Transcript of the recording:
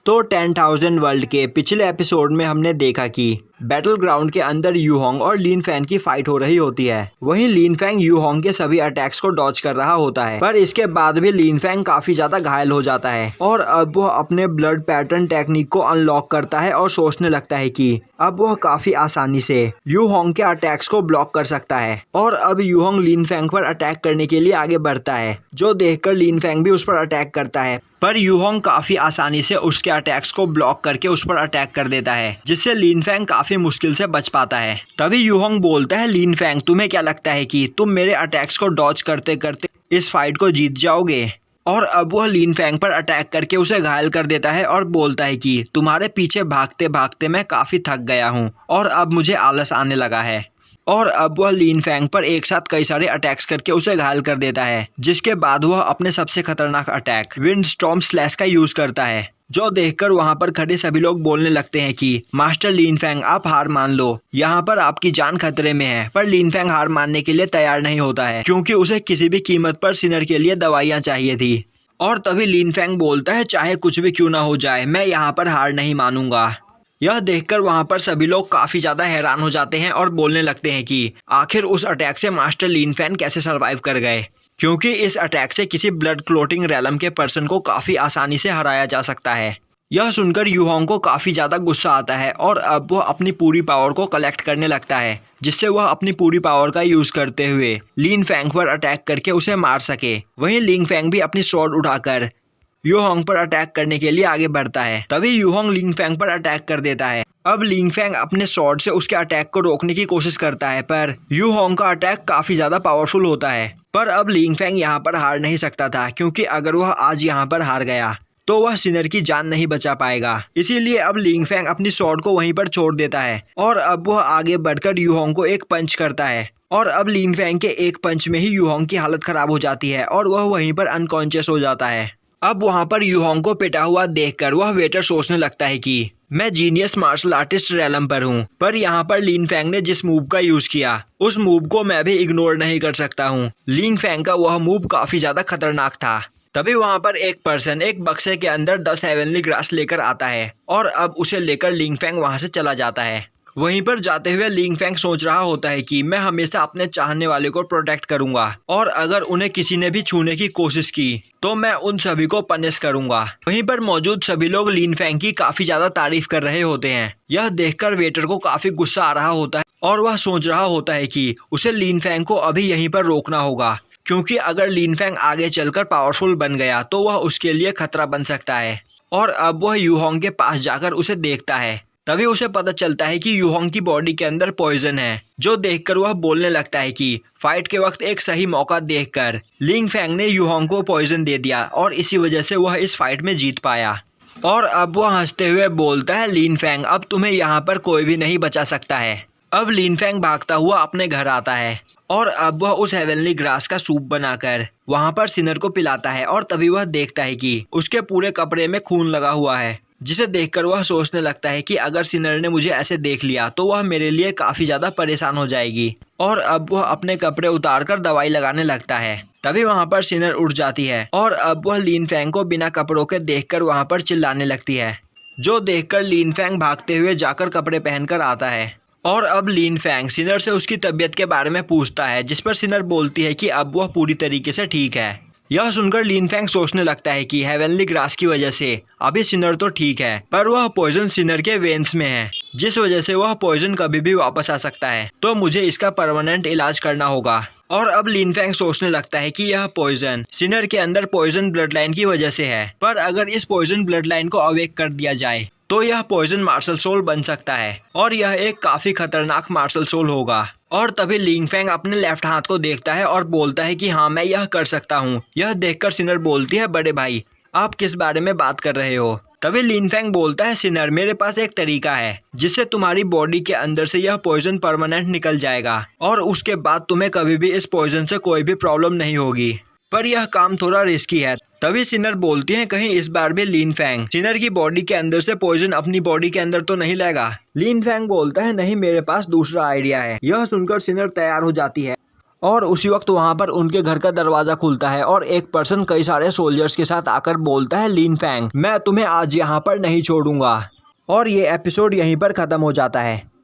तो 10,000 वर्ल्ड के पिछले एपिसोड में हमने देखा कि बैटल ग्राउंड के अंदर यूहोंग और लिन फैंग की फाइट हो रही होती है। वहीं लिन फैंग यूहोंग के सभी अटैक्स को डॉज कर रहा होता है, पर इसके बाद भी लिन फैंग काफी ज्यादा घायल हो जाता है और अब वह अपने ब्लड पैटर्न टेक्निक को अनलॉक करता है और सोचने लगता है कि अब वह काफी आसानी से यूहोंग के अटैक्स को ब्लॉक कर सकता है। और अब यूहोंग लिन फैंग पर अटैक करने के लिए आगे बढ़ता है, जो देखकर लिन फैंग भी उस पर अटैक करता है, पर यूहोंग काफी आसानी से उसके अटैक्स को ब्लॉक करके उस पर अटैक कर देता है, जिससे लिन फैंग काफी मुश्किल से बच पाता है। तभी यूहोंग बोलता है, लिन फैंग तुम्हें क्या लगता है कि तुम मेरे अटैक्स को डॉज करते करते इस फाइट को जीत जाओगे? और अब वह लिन फैंग पर अटैक करके उसे घायल कर देता है और बोलता है कि तुम्हारे पीछे भागते भागते मैं काफी थक गया हूँ और अब मुझे आलस आने लगा है। और अब वह लिन फैंग पर एक साथ कई सारे अटैक्स करके उसे घायल कर देता है, जिसके बाद वह अपने सबसे खतरनाक अटैक विंड स्टॉर्म स्लैश का यूज करता है, जो देखकर वहां पर खड़े सभी लोग बोलने लगते हैं कि मास्टर लिन फैंग आप हार मान लो, यहाँ पर आपकी जान खतरे में है। पर लिन फैंग हार मानने के लिए तैयार नहीं होता है, क्योंकि उसे किसी भी कीमत पर सिनर के लिए दवाइयाँ चाहिए थी। और तभी लिन फैंग बोलता है, चाहे कुछ भी क्यों ना हो जाए, मैं यहाँ पर हार नहीं मानूंगा। यह देखकर वहां पर सभी लोग काफी ज्यादा हैरान हो जाते हैं और बोलने लगते हैं कि आखिर उस अटैक से मास्टर लिन फैंग कैसे सरवाइव कर गए, क्योंकि इस अटैक से किसी ब्लड क्लोटिंग रैलम के पर्सन को काफी आसानी से हराया जा सकता है। यह सुनकर यूहोंग को काफी ज्यादा गुस्सा आता है और अब वह अपनी पूरी पावर को कलेक्ट करने लगता है, जिससे वह अपनी पूरी पावर का यूज करते हुए लिन फैंग पर अटैक करके उसे मार सके। वहीं लिन फैंग भी अपनी स्वॉर्ड उठाकर यूहोंग पर अटैक करने के लिए आगे बढ़ता है। तभी यूहोंग लिन फैंग पर अटैक कर देता है। अब लिन फैंग अपने स्वॉर्ड से उसके अटैक को रोकने की कोशिश करता है, पर यूहोंग का अटैक काफी ज्यादा पावरफुल होता है। पर अब लिन फैंग यहाँ पर हार नहीं सकता था, क्योंकि अगर वह आज यहाँ पर हार गया तो वह सिनर की जान नहीं बचा पाएगा। इसीलिए अब लिन फैंग अपनी स्वॉर्ड को वहीं पर छोड़ देता है और अब वह आगे बढ़कर यूहोंग को एक पंच करता है। और अब लिन फैंग के एक पंच में ही यूहोंग की हालत खराब हो जाती है और वह वहीं पर अनकॉन्शियस हो जाता है। अब वहां पर यूहोंग को पिटा हुआ देखकर वह वेटर सोचने लगता है कि मैं जीनियस मार्शल आर्टिस्ट रैलम पर हूँ, पर यहाँ पर लिन फैंग ने जिस मूव का यूज किया उस मूव को मैं भी इग्नोर नहीं कर सकता हूँ। लिन फैंग का वह मूव काफी ज्यादा खतरनाक था। तभी वहां पर एक पर्सन एक बक्से के अंदर 10 हेवनली ग्रास लेकर आता है और अब उसे लेकर लिन फैंग वहां से चला जाता है। वहीं पर जाते हुए लिन फैंग सोच रहा होता है कि मैं हमेशा अपने चाहने वाले को प्रोटेक्ट करूंगा और अगर उन्हें किसी ने भी छूने की कोशिश की तो मैं उन सभी को पनिश करूंगा। वहीं पर मौजूद सभी लोग लिन फैंग की काफी ज्यादा तारीफ कर रहे होते हैं। यह देखकर वेटर को काफी गुस्सा आ रहा होता है और वह सोच रहा होता है कि उसे लिन फैंग को अभी यहीं पर रोकना होगा, क्योंकि अगर लिन फैंग आगे चलकर पावरफुल बन गया तो वह उसके लिए खतरा बन सकता है। और अब वह यूहोंग के पास जाकर उसे देखता है। तभी उसे पता चलता है कि यूहोंग की बॉडी के अंदर पॉइजन है, जो देखकर वह बोलने लगता है कि फाइट के वक्त एक सही मौका देखकर लिन फैंग ने यूहोंग को पॉइजन दे दिया और इसी वजह से वह इस फाइट में जीत पाया। और अब वह हंसते हुए बोलता है, लिन फैंग अब तुम्हें यहाँ पर कोई भी नहीं बचा सकता है। अब लिन फैंग भागता हुआ अपने घर आता है और अब वह उस हेवनली ग्रास का सूप बनाकर वहां पर सिनर को पिलाता है। और तभी वह देखता है कि उसके पूरे कपड़े में खून लगा हुआ है, जिसे देखकर वह सोचने लगता है कि अगर सिनर ने मुझे ऐसे देख लिया तो वह मेरे लिए काफी ज्यादा परेशान हो जाएगी। और अब वह अपने कपड़े उतारकर दवाई लगाने लगता है। तभी वहां पर सिनर उठ जाती है और अब वह लिन फैंग को बिना कपड़ों के देखकर वहां पर चिल्लाने लगती है, जो देखकर लिन फैंग भागते हुए जाकर कपड़े पहनकर आता है। और अब लिन फैंग सिनर से उसकी तबीयत के बारे में पूछता है, जिस पर सिनर बोलती है कि अब वह पूरी तरीके से ठीक है। यह सुनकर लिन फैंग सोचने लगता है कि हेवनली ग्रास की वजह से अभी सिनर तो ठीक है, पर वह पॉइजन सिनर के वेन्स में है, जिस वजह से वह पॉइजन कभी भी वापस आ सकता है, तो मुझे इसका परमानेंट इलाज करना होगा। और अब लिन फैंग सोचने लगता है कि यह पॉइजन सिनर के अंदर पॉइजन ब्लड लाइन की वजह से है, पर अगर इस पॉइजन ब्लड लाइन को अवेक कर दिया जाए तो यह पॉइजन मार्शल सोल बन सकता है और यह एक काफी खतरनाक मार्शल सोल होगा। और तभी लिन फैंग अपने लेफ्ट हाथ को देखता है और बोलता है कि हाँ मैं यह कर सकता हूँ। यह देखकर सिनर बोलती है, बड़े भाई आप किस बारे में बात कर रहे हो? तभी लिन फैंग बोलता है, सिनर मेरे पास एक तरीका है जिससे तुम्हारी बॉडी के अंदर से यह पॉइजन परमानेंट निकल जाएगा और उसके बाद तुम्हें कभी भी इस पॉइजन से कोई भी प्रॉब्लम नहीं होगी, पर यह काम थोड़ा रिस्की है। तभी सिनर बोलती है, कहीं इस बार भी लिन फैंग सिनर की बॉडी के अंदर से पॉइजन अपनी बॉडी के अंदर तो नहीं लाएगा? लिन फैंग बोलता है, नहीं मेरे पास दूसरा आइडिया है। यह सुनकर सिनर तैयार हो जाती है और उसी वक्त वहाँ पर उनके घर का दरवाजा खुलता है और एक पर्सन कई सारे सोल्जर्स के साथ आकर बोलता है, लिन फैंग, मैं तुम्हें आज यहाँ पर नहीं छोड़ूंगा। और ये एपिसोड यहीं पर खत्म हो जाता है।